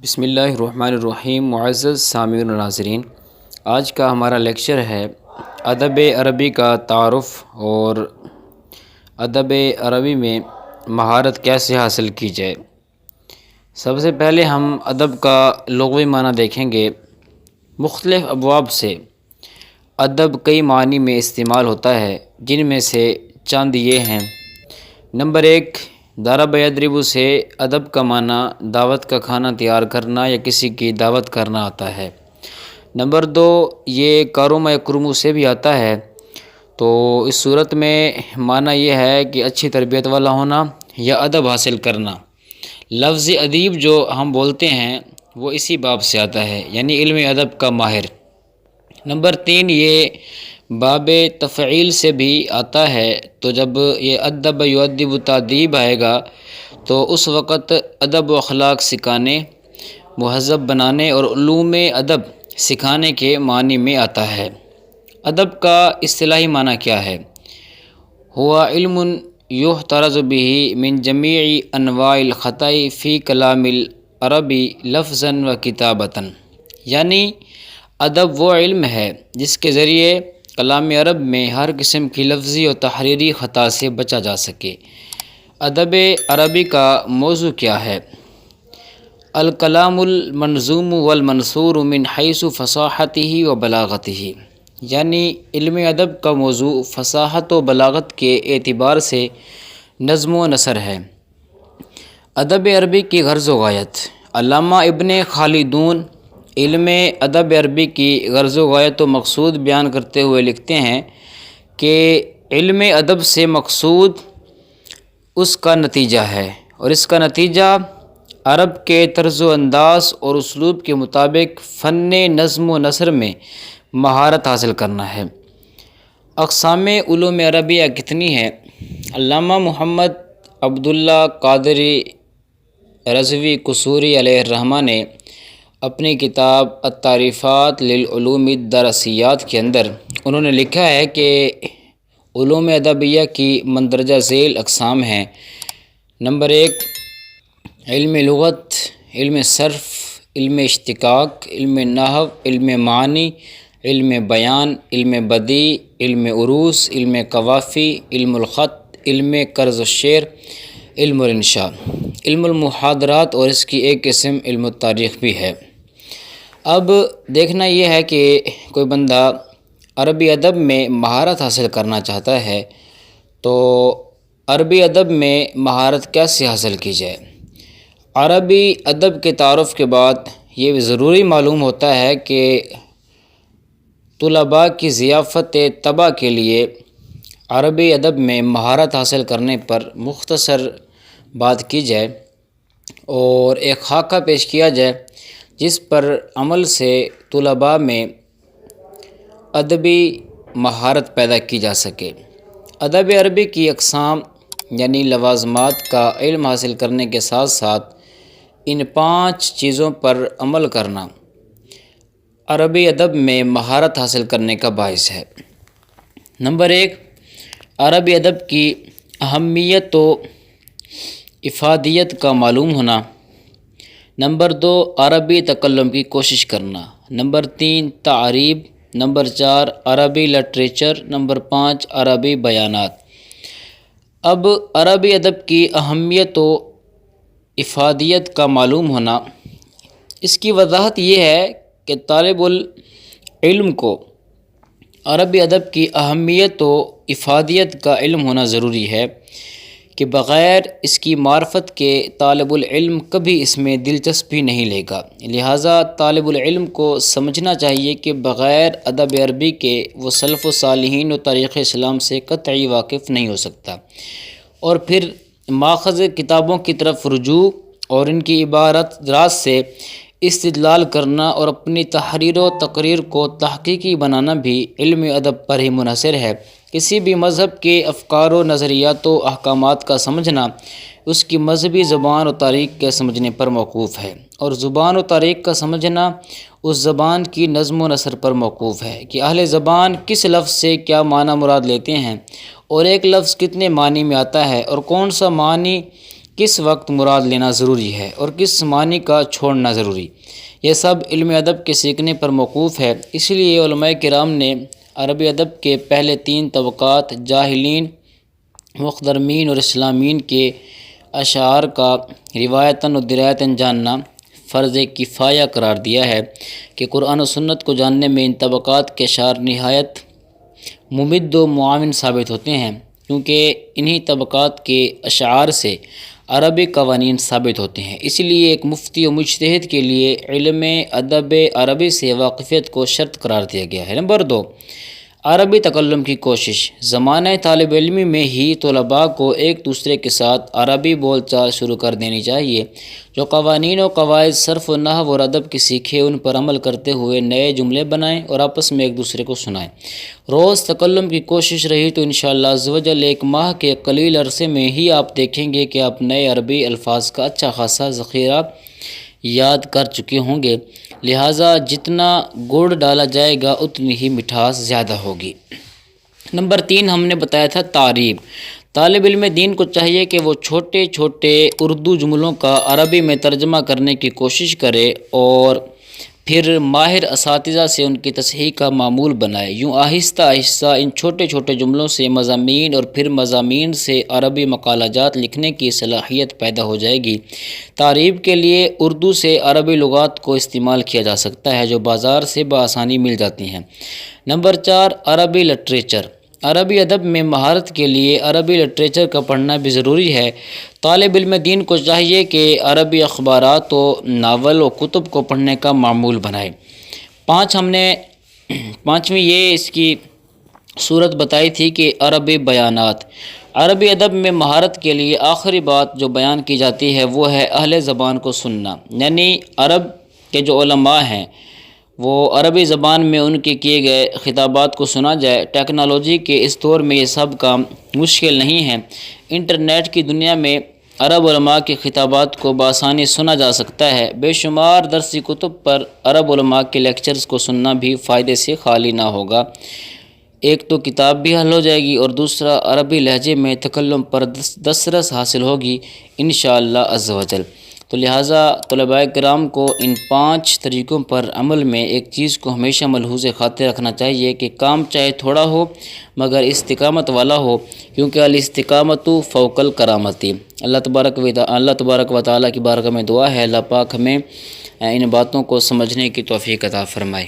بسم اللہ الرحمن الرحیم۔ معزز سامعین و ناظرین، آج کا ہمارا لیکچر ہے ادب عربی کا تعارف اور ادب عربی میں مہارت کیسے حاصل کی جائے۔ سب سے پہلے ہم ادب کا لغوی معنی دیکھیں گے۔ مختلف ابواب سے ادب کئی معنی میں استعمال ہوتا ہے، جن میں سے چند یہ ہیں۔ نمبر 1، ضرب یضرب سے ادب کا معنی دعوت کا کھانا تیار کرنا یا کسی کی دعوت کرنا آتا ہے۔ نمبر 2، یہ کرم یکرم سے بھی آتا ہے، تو اس صورت میں معنی یہ ہے کہ اچھی تربیت والا ہونا یا ادب حاصل کرنا۔ لفظ ادیب جو ہم بولتے ہیں وہ اسی باب سے آتا ہے، یعنی علم ادب کا ماہر۔ نمبر 3، یہ باب تفعیل سے بھی آتا ہے، تو جب یہ ادب یؤدب تادیب آئے گا تو اس وقت ادب و اخلاق سکھانے، مہذب بنانے اور علوم ادب سکھانے کے معنی میں آتا ہے۔ ادب کا اصطلاحی معنی کیا ہے؟ ہوا علم یحترز بہ من جمیع انواع الخطأ فی کلام العربی لفظا و کتابتا، یعنی ادب وہ علم ہے جس کے ذریعے کلام عرب میں ہر قسم کی لفظی اور تحریری خطا سے بچا جا سکے۔ ادب عربی کا موضوع کیا ہے؟ الکلام المنظوم والمنثور من حیث فصاحتہ و بلاغتہ، یعنی علم ادب کا موضوع فصاحت و بلاغت کے اعتبار سے نظم و نثر ہے۔ ادب عربی کی غرض و غایت۔ علامہ ابن خلدون علم ادب عربی کی غرض و غایت و مقصود بیان کرتے ہوئے لکھتے ہیں کہ علم ادب سے مقصود اس کا نتیجہ ہے، اور اس کا نتیجہ عرب کے طرز و انداز اور اسلوب کے مطابق فن نظم و نثر میں مہارت حاصل کرنا ہے۔ اقسام علوم عربیہ کتنی ہے؟ علامہ محمد عبداللہ قادری رضوی قصوری علیہ الرحمہ نے اپنی کتاب التعریفات للعلوم الدراسیات کے اندر انہوں نے لکھا ہے کہ علوم ادبیہ کی مندرجہ ذیل اقسام ہیں۔ نمبر 1، علم لغت، علم صرف، علم اشتقاق، علم نحو، علم معانی، علم بیان، علم بدیع، علم عروض، علم قوافی، علم الخط، علم قرض الشعر، علم الانشاء، علم المحاضرات، اور اس کی ایک قسم علم التاریخ بھی ہے۔ اب دیکھنا یہ ہے کہ کوئی بندہ عربی ادب میں مہارت حاصل کرنا چاہتا ہے تو عربی ادب میں مہارت کیسے حاصل کی جائے۔ عربی ادب کے تعارف کے بعد یہ ضروری معلوم ہوتا ہے کہ طلباء کی ضیافت طبع کے لیے عربی ادب میں مہارت حاصل کرنے پر مختصر بات کی جائے اور ایک خاکہ پیش کیا جائے جس پر عمل سے طلباء میں ادبی مہارت پیدا کی جا سکے۔ ادب عربی کی اقسام یعنی لوازمات کا علم حاصل کرنے کے ساتھ ساتھ ان 5 چیزوں پر عمل کرنا عربی ادب میں مہارت حاصل کرنے کا باعث ہے۔ نمبر 1، عربی ادب کی اہمیت و افادیت کا معلوم ہونا۔ نمبر 2، عربی تکلم کی کوشش کرنا۔ نمبر 3، تعریب۔ نمبر 4، عربی لٹریچر۔ نمبر 5، عربی بیانات۔ اب عربی ادب کی اہمیت و افادیت کا معلوم ہونا، اس کی وضاحت یہ ہے کہ طالب العلم کو عربی ادب کی اہمیت و افادیت کا علم ہونا ضروری ہے کہ بغیر اس کی معرفت کے طالب العلم کبھی اس میں دلچسپی نہیں لے گا۔ لہٰذا طالب العلم کو سمجھنا چاہیے کہ بغیر ادب عربی کے وہ سلف و صالحین و تاریخ اسلام سے قطعی واقف نہیں ہو سکتا، اور پھر ماخذ کتابوں کی طرف رجوع اور ان کی عبارات سے استدلال کرنا اور اپنی تحریر و تقریر کو تحقیقی بنانا بھی علم ادب پر ہی منحصر ہے۔ کسی بھی مذہب کے افکار و نظریات و احکامات کا سمجھنا اس کی مذہبی زبان و تاریخ کے سمجھنے پر موقوف ہے، اور زبان و تاریخ کا سمجھنا اس زبان کی نظم و نثر پر موقوف ہے کہ اہل زبان کس لفظ سے کیا معنی مراد لیتے ہیں، اور ایک لفظ کتنے معنی میں آتا ہے، اور کون سا معنی کس وقت مراد لینا ضروری ہے اور کس معنی کا چھوڑنا ضروری، یہ سب علم ادب کے سیکھنے پر موقوف ہے۔ اس لیے علماء کرام نے عربی ادب کے پہلے 3 طبقات جاہلین، مخضرمین اور اسلامین کے اشعار کا روایتاً و درایتاً جاننا فرض کفایہ قرار دیا ہے کہ قرآن و سنت کو جاننے میں ان طبقات کے اشعار نہایت ممد و معاون ثابت ہوتے ہیں، کیونکہ انہی طبقات کے اشعار سے عربی قوانین ثابت ہوتے ہیں۔ اس لیے ایک مفتی و مجتہد کے لیے علم ادب عربی سے واقفیت کو شرط قرار دیا گیا ہے۔ نمبر 2، عربی تکلم کی کوشش۔ زمانہ طالب علمی میں ہی طلباء کو ایک دوسرے کے ساتھ عربی بول چال شروع کر دینی چاہیے۔ جو قوانین و قواعد صرف و نحو اور ادب کے سیکھے ان پر عمل کرتے ہوئے نئے جملے بنائیں اور آپس میں ایک دوسرے کو سنائیں۔ روز تکلم کی کوشش رہی تو انشاءاللہ عزوجل ایک ماہ کے قلیل عرصے میں ہی آپ دیکھیں گے کہ آپ نئے عربی الفاظ کا اچھا خاصا ذخیرہ یاد کر چکے ہوں گے، لہٰذا جتنا گڑ ڈالا جائے گا اتنی ہی مٹھاس زیادہ ہوگی۔ نمبر 3 ہم نے بتایا تھا تعریب۔ طالب علم دین کو چاہیے کہ وہ چھوٹے چھوٹے اردو جملوں کا عربی میں ترجمہ کرنے کی کوشش کرے اور پھر ماہر اساتذہ سے ان کی تصحیح کا معمول بنائے۔ یوں آہستہ آہستہ ان چھوٹے چھوٹے جملوں سے مضامین اور پھر مضامین سے عربی مقالہ جات لکھنے کی صلاحیت پیدا ہو جائے گی۔ تعریب کے لیے اردو سے عربی لغات کو استعمال کیا جا سکتا ہے جو بازار سے بآسانی مل جاتی ہیں۔ نمبر 4، عربی لٹریچر۔ عربی ادب میں مہارت کے لیے عربی لٹریچر کا پڑھنا بھی ضروری ہے۔ طالب علم دین کو چاہیے کہ عربی اخبارات و ناول و کتب کو پڑھنے کا معمول بنائے۔ 5ویں یہ اس کی صورت بتائی تھی کہ عربی بیانات۔ عربی ادب میں مہارت کے لیے آخری بات جو بیان کی جاتی ہے وہ ہے اہل زبان کو سننا، یعنی عرب کے جو علماء ہیں وہ عربی زبان میں ان کے کیے گئے خطابات کو سنا جائے۔ ٹیکنالوجی کے اس دور میں یہ سب کام مشکل نہیں ہے۔ انٹرنیٹ کی دنیا میں عرب علماء کے خطابات کو بآسانی سنا جا سکتا ہے۔ بے شمار درسی کتب پر عرب علماء کے لیکچرز کو سننا بھی فائدے سے خالی نہ ہوگا۔ ایک تو کتاب بھی حل ہو جائے گی اور دوسرا عربی لہجے میں تکلم پر دسترس حاصل ہوگی انشاءاللہ عز و جل۔ تو لہٰذا طلباء کرام کو ان 5 طریقوں پر عمل میں ایک چیز کو ہمیشہ ملحوظ خاطر رکھنا چاہیے کہ کام چاہے تھوڑا ہو مگر استقامت والا ہو، کیونکہ الاستقامت فوق الکرامتی۔ اللہ تبارک و تعالیٰ کی بارگاہ میں دعا ہے اللہ پاک ہمیں ان باتوں کو سمجھنے کی توفیق عطا فرمائے۔